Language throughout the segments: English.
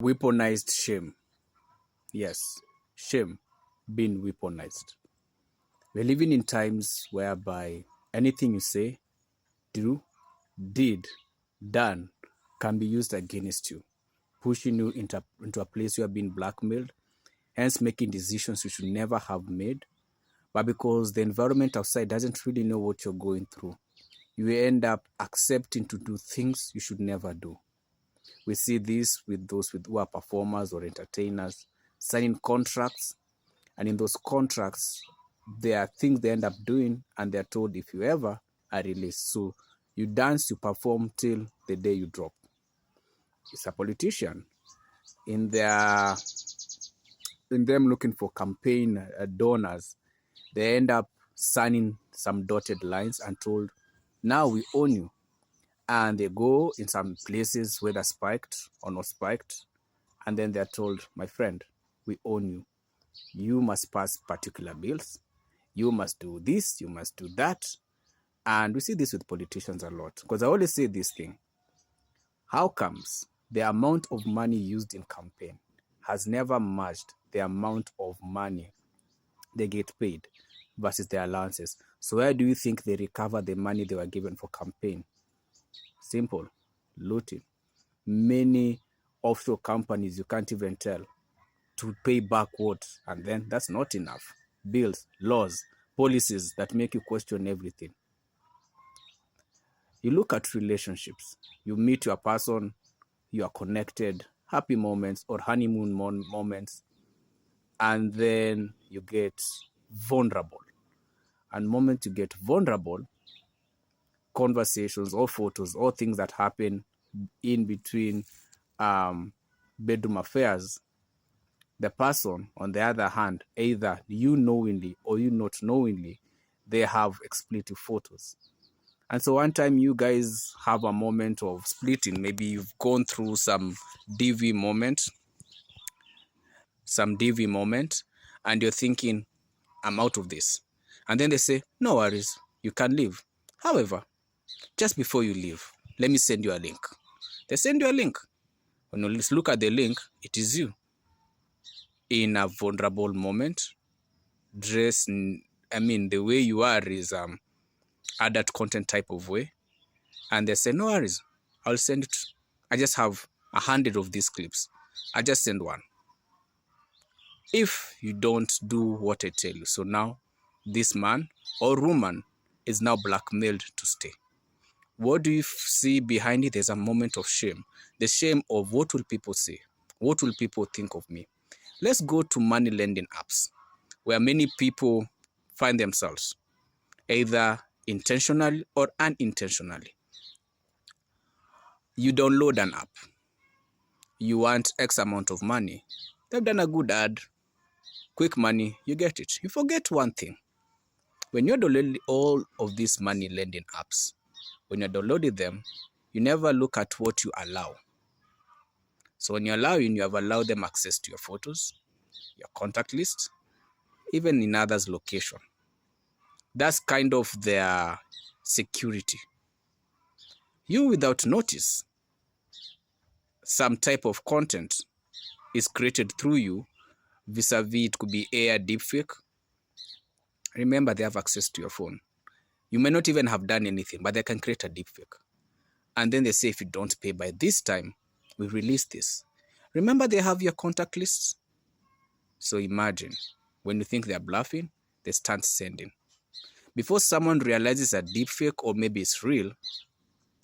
Weaponized shame. Yes, shame being weaponized. We're living in times whereby anything you say, do, did, done can be used against you, pushing you into a place you are being blackmailed, hence making decisions you should never have made. But because the environment outside doesn't really know what you're going through, you end up accepting to do things you should never do. We see this with those who are performers or entertainers signing contracts, and in those contracts, there are things they end up doing, and they're told if you ever are released. So you dance, you perform till the day you drop. It's a politician in them looking for campaign donors. They end up signing some dotted lines and told, now we own you. And they go in some places, whether spiked or not spiked, and then they're told, my friend, we own you. You must pass particular bills. You must do this, you must do that. And we see this with politicians a lot. Because I always say this thing. How comes the amount of money used in campaign has never matched the amount of money they get paid versus their allowances? So where do you think they recover the money they were given for campaign? Simple. Looting. Many offshore companies you can't even tell to pay back what, and then that's not enough. Bills, laws, policies that make you question everything. You look at relationships. You meet your person, you are connected, happy moments or honeymoon moments, and then you get vulnerable. And moment you get vulnerable, conversations or photos or things that happen in between bedroom affairs, the person, on the other hand, either you knowingly or you not knowingly, they have expletive photos. And so one time you guys have a moment of splitting. Maybe you've gone through some DV moment, and you're thinking, I'm out of this. And then they say, no worries, you can leave. However, just before you leave, let me send you a link. They send you a link. When you look at the link, it is you in a vulnerable moment, dressed, the way you are is adult content type of way. And they say, no worries, I'll send it. I just have 100 of these clips. I just send one. If you don't do what I tell you, so now this man or woman is now blackmailed to stay. What do you see behind it? There's a moment of shame. The shame of what will people say? What will people think of me? Let's go to money lending apps, where many people find themselves, either intentionally or unintentionally. You download an app. You want X amount of money. They've done a good ad. Quick money, you get it. You forget one thing. When you're downloading all of these money lending apps, when you're downloading them, you never look at what you allow. So when you're allowing, you have allowed them access to your photos, your contact list, even in others' location. That's kind of their security. You, without notice, some type of content is created through you, vis-a-vis it could be AI deepfake. Remember, they have access to your phone. You may not even have done anything, but they can create a deepfake. And then they say, if you don't pay by this time, we release this. Remember, they have your contact lists. So imagine, when you think they're bluffing, they start sending. Before someone realizes a deepfake or maybe it's real,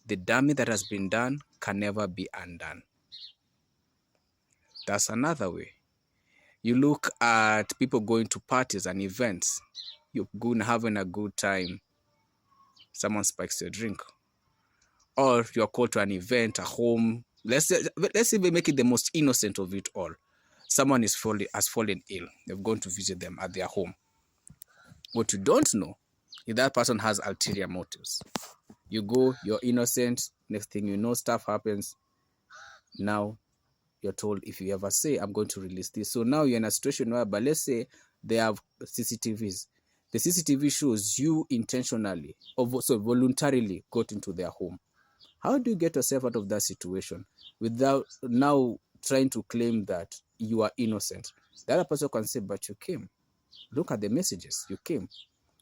the damage that has been done can never be undone. That's another way. You look at people going to parties and events. You're going having a good time. Someone spikes your drink. Or you're called to an event, a home. Let's even make it the most innocent of it all. Someone has fallen ill. They've gone to visit them at their home. What you don't know is that person has ulterior motives. You go, you're innocent. Next thing you know, stuff happens. Now you're told, if you ever say, I'm going to release this. So now you're in a situation where, but let's say they have CCTVs. The CCTV shows you intentionally, or so voluntarily got into their home. How do you get yourself out of that situation without now trying to claim that you are innocent. The other person can say, but you came. Look at the messages. You came.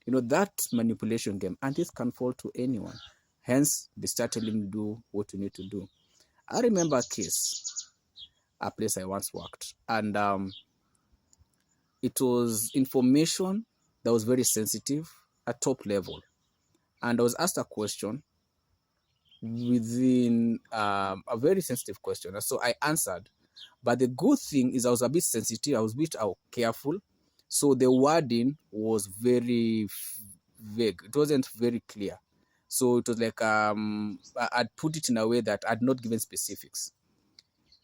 That manipulation game, and this can fall to anyone. Hence, they start telling you do what you need to do. I remember a case, a place I once worked, and it was information that was very sensitive at top level. And I was asked a question within a very sensitive question. So I answered. But the good thing is I was a bit sensitive. I was a bit careful. So the wording was very vague. It wasn't very clear. So it was like I'd put it in a way that I'd not given specifics.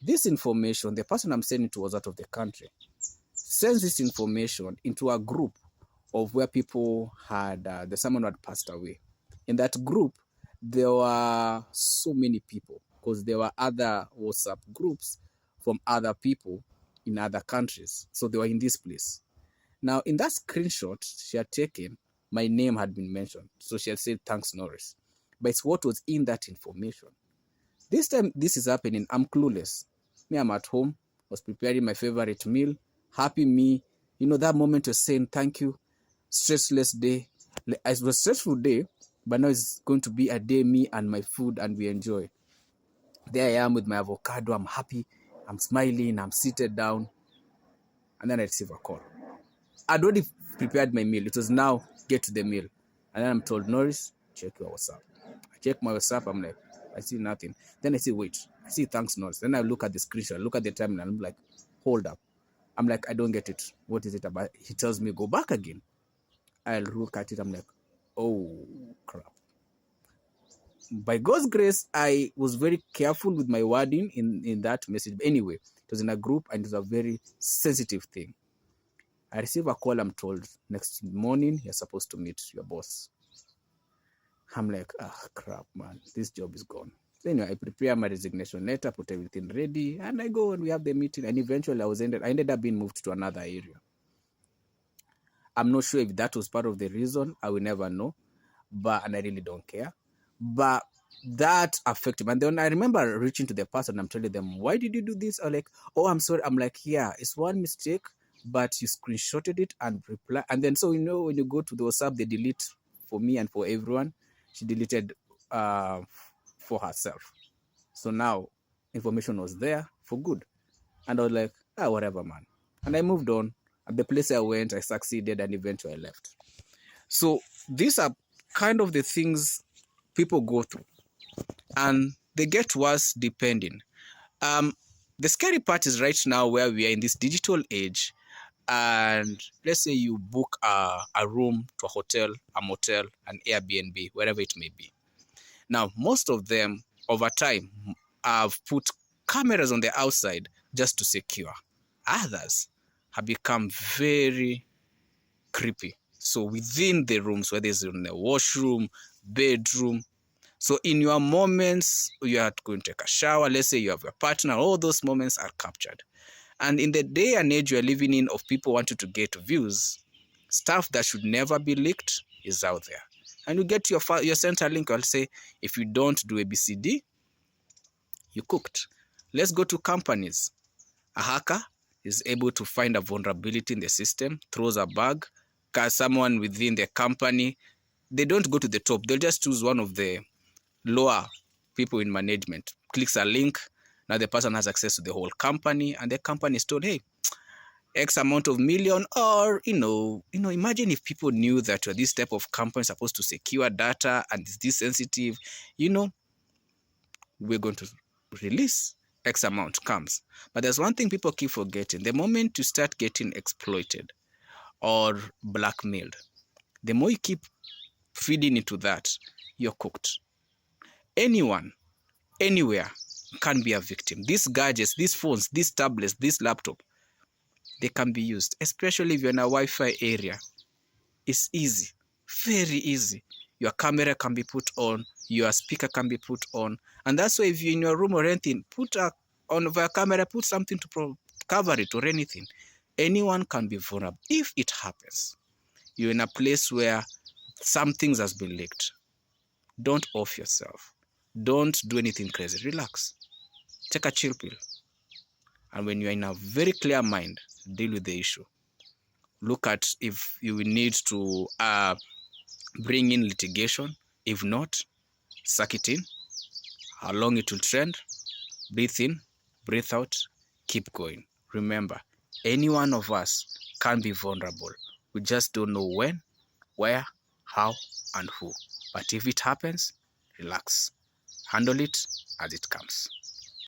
This information, the person I'm sending to was out of the country, sends this information into a group of where people had, someone had passed away. In that group, there were so many people because there were other WhatsApp groups from other people in other countries. So they were in this place. Now, in that screenshot she had taken, my name had been mentioned. So she had said, thanks, Norris. But it's what was in that information. This time this is happening, I'm clueless. Me, I'm at home, was preparing my favorite meal, happy me. That moment of saying thank you, stressless day. It was a stressful day, but now it's going to be a day me and my food and we enjoy. There I am with my avocado, I'm happy, I'm smiling, I'm seated down, and then I receive a call. I'd already prepared my meal. It was now get to the meal. And then I'm told, Norris, check your WhatsApp. I check my WhatsApp, I'm like, I see nothing. Then I see, wait, I see thanks, Norris. Then I look at the screenshot, look at the time, and I'm like, hold up. I'm like, I don't get it. What is it about? He tells me, go back again. I'll look at it, I'm like, oh, crap. By God's grace, I was very careful with my wording in that message. But anyway, it was in a group and it was a very sensitive thing. I receive a call, I'm told, next morning, you're supposed to meet your boss. I'm like, crap, man, this job is gone. So anyway, I prepare my resignation letter, put everything ready, and I go and we have the meeting. And eventually I ended up being moved to another area. I'm not sure if that was part of the reason. I will never know. And I really don't care. But that affected me. And then I remember reaching to the person, I'm telling them, why did you do this? Or like, oh, I'm sorry. I'm like, yeah, it's one mistake, but you screenshotted it and reply. And then, so, when you go to the WhatsApp, they delete for me and for everyone. She deleted for herself. So now information was there for good. And I was like, whatever, man. And I moved on. At the place I went, I succeeded, and eventually I left. So these are kind of the things people go through. And they get worse depending. The scary part is right now where we are in this digital age, and let's say you book a room to a hotel, a motel, an Airbnb, wherever it may be. Now, most of them, over time, have put cameras on the outside just to secure. Others have become very creepy. So within the rooms, whether it's in the washroom, bedroom, so in your moments, you are going to take a shower, let's say you have a partner, all those moments are captured. And in the day and age you're living in of people wanting to get views, stuff that should never be leaked is out there. And you get your center link, I'll say, if you don't do ABCD, you cooked. Let's go to companies. A hacker is able to find a vulnerability in the system, throws a bug, because someone within the company, they don't go to the top, they'll just choose one of the lower people in management, clicks a link, now the person has access to the whole company, and the company is told, hey, X amount of million, or imagine if people knew that you're this type of company supposed to secure data and it's this sensitive, we're going to release X amount comes. But there's one thing people keep forgetting. The moment you start getting exploited or blackmailed, the more you keep feeding into that, you're cooked. Anyone, anywhere can be a victim. These gadgets, these phones, these tablets, this laptop, they can be used, especially if you're in a Wi-Fi area. It's easy, very easy. Your camera can be put on, your speaker can be put on, and that's why if you're in your room or anything, put on your camera, put something to cover it or anything. Anyone can be vulnerable. If it happens, you're in a place where some things has been leaked, don't off yourself. Don't do anything crazy. Relax. Take a chill pill. And when you're in a very clear mind, deal with the issue. Look at if you need to bring in litigation. If not, suck it in. How long it will trend? Breathe in, breathe out, keep going. Remember, any one of us can be vulnerable. We just don't know when, where, how, and who. But if it happens, relax. Handle it as it comes.